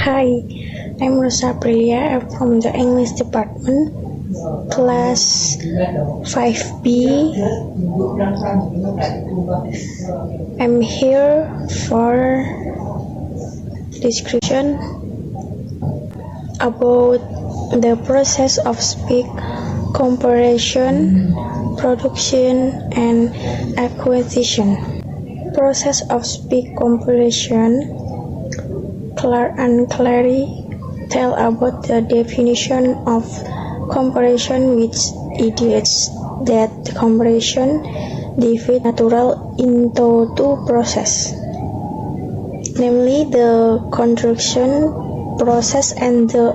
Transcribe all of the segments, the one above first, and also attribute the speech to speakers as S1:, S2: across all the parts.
S1: Hi, I'm Rosa Priya. I'm from the English department, class 5B. I'm here for description about the process of speech, comprehension, production, and acquisition. Process of speech comprehension. Clark and Clary tell about the definition of comprehension, which indicates that the comprehension divides natural into two processes, namely the construction process and the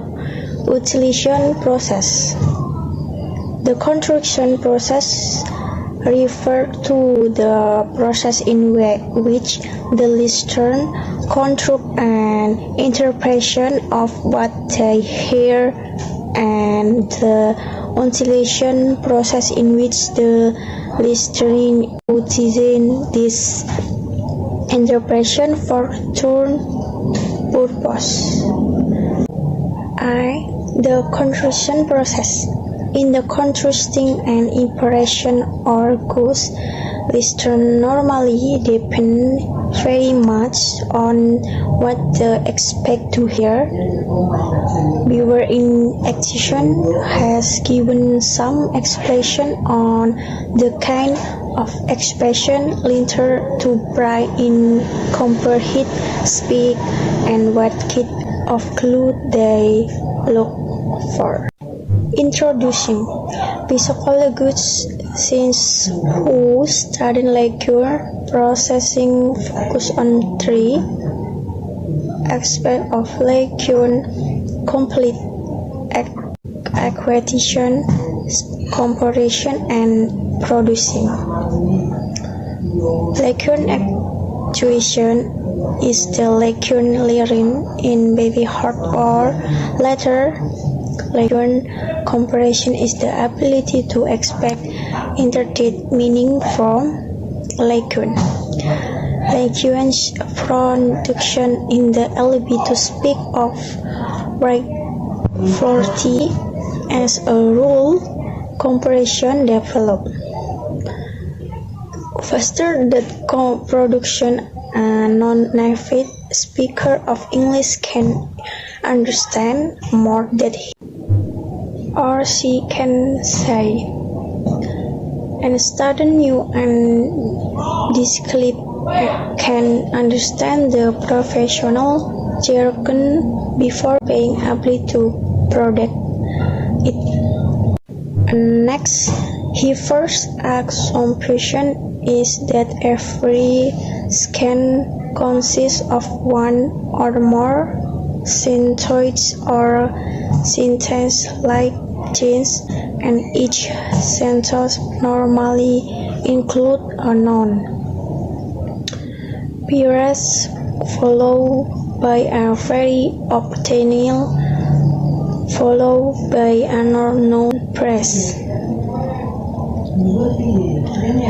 S1: utilization process. The construction process refers to the process in which the listener constructs an interpretation of what they hear, and the utilization process in which the listener utilizes this interpretation for their purpose. The construction process. In the constructing an impression or goods, listeners normally depend very much on what they expect to hear. Viewer in Aqusition has given some explanation on the kind of expression listeners to pry in comprehend speak and what kind of clue they look for. Introducing psychologists since who study language processing focus on three aspects of language: complete acquisition, comprehension, and producing. Language acquisition is the language learning in baby heart or later. Language comprehension is the ability to extract intended meaning from language. Language production in the ability to speak of variety. As a rule, comprehension develops faster than production. A non-native speaker of English can understand more than he or she can say, and student new and disciplined can understand the professional jargon before being able to produce it. Next, his first assumption is that every scan consists of one or more sentences or sentence-like chains, and each sentence normally includes a noun, phrase followed by a very optional followed by another noun phrase.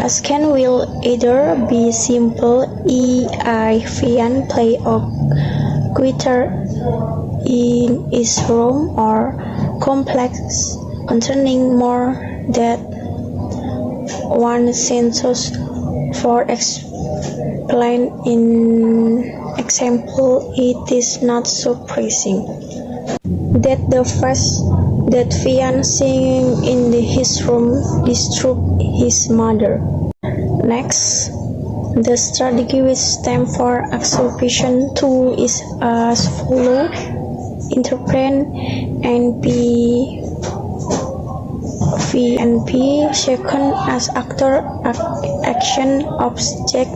S1: A scan will either be simple, Vian play a guitar in his room, or complex, containing more than one sentence. For explain in example, it is not surprising that the fact that Vian singing in his room disturbed his mother. Next, the strategy which stands for Aqusition 2 is as follows: interpret and V and P. Second, as actor, action, object,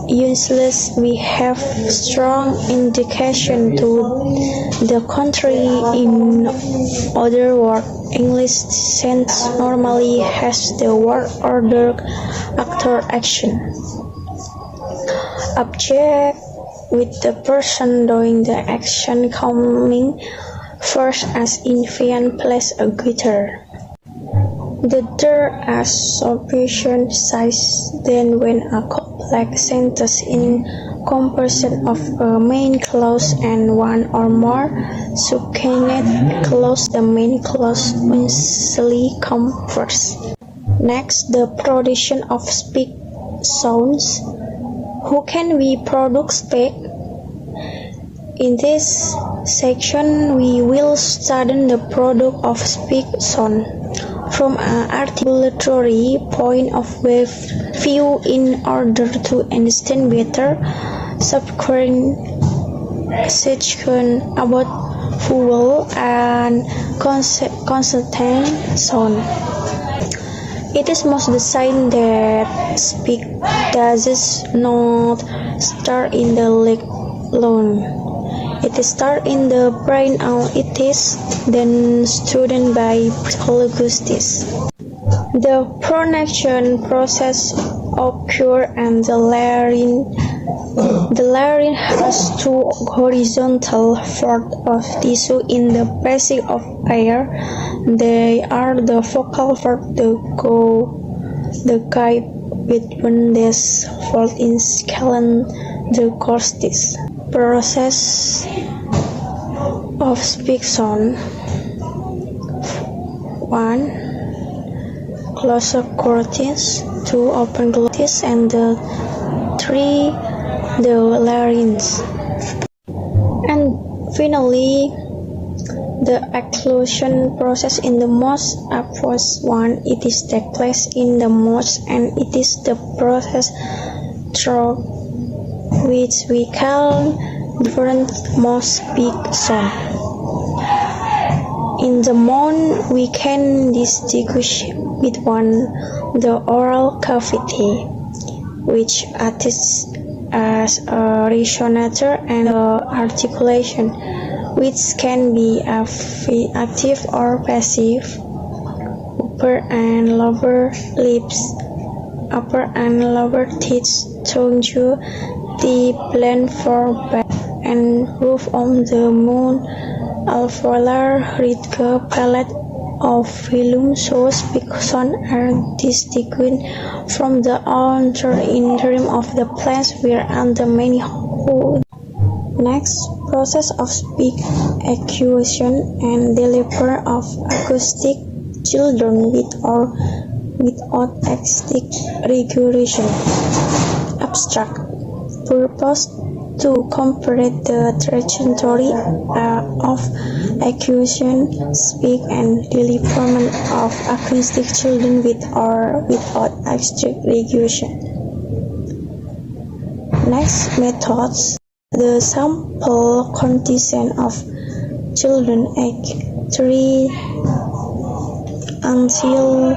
S1: useless. We have strong indication to the contrary. In other words, English sense normally has the word order, actor, action. Object, with the person doing the action coming first, as in Vian plays a guitar. The third assumption says that when a complex sentence is composition of a main clause and one or more subordinate clauses. The main clause usually comes first. Next, the production of speech sounds. How can we produce speech? In this section, we will study the product of speech sound from an articulatory point of view in order to understand better subsequent section about vowel and consonant sound. It is most the sign that speech does not start in the leg alone. It starts in the brain and it is then studied by psychologists. The pronunciation process occurs and the larynx has two horizontal folds of tissue in the passage of air. They are the vocal folds, the guide between these folds is called the cortex. Process of speech sound. 1. Close cortex, 2. Open cortex, and 3. The larynx. And finally, the Aqusition process in the most obvious one. It is take place in the mouth, and it is the process through which we can different mouth speak sound. In the mouth, we can distinguish between the oral cavity, which acts as a resonator, and articulation, which can be active or passive. Upper and lower lips, upper and lower teeth, tongue, the blend for back and roof on the mouth, alveolar ridge, palate of phylum, so speech sounds are distinguished from the outer interim of the place where and the many holes. Next, process of speech acquisition and delivery of acoustic children with or without acoustic regulation. Abstract. Purpose to compare the trajectory of acquisition, speech, and development of acoustic children with or without acoustic regulation. Next, methods. The sample condition of children aged 3 until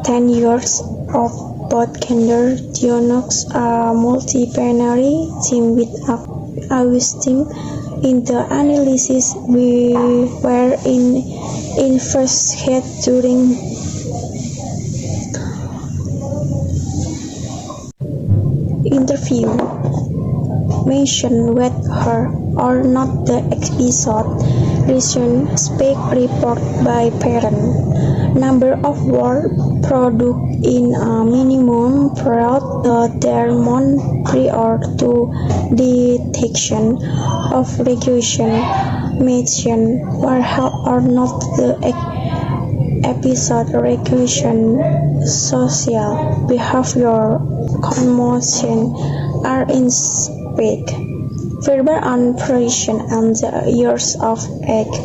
S1: 10 years of both gender diagnosed a multiplanary team with Aqusition. In the analysis, we were investigated during interview. Mention whether or not the episode reason speak report by parent. Number of words produced in a minimum period, their month prior to detection of regulation, mention whether or not the episode regulation, social behavior, commotion are in speak. Verbal and Production and the years of age.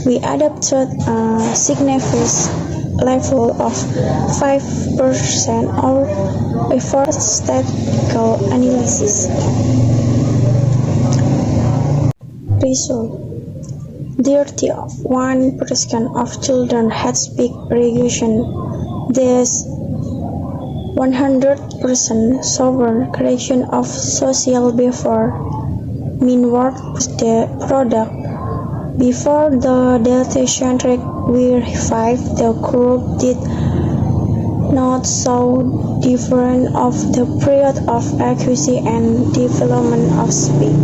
S1: We adopted a significant level of 5% or before statistical analysis. Result: 31% of children had speech regulation. These 100% sober correction of social behavior. Meanwhile, the product before the detection rate we revived, the group did not show difference of the period of accuracy and development of speech.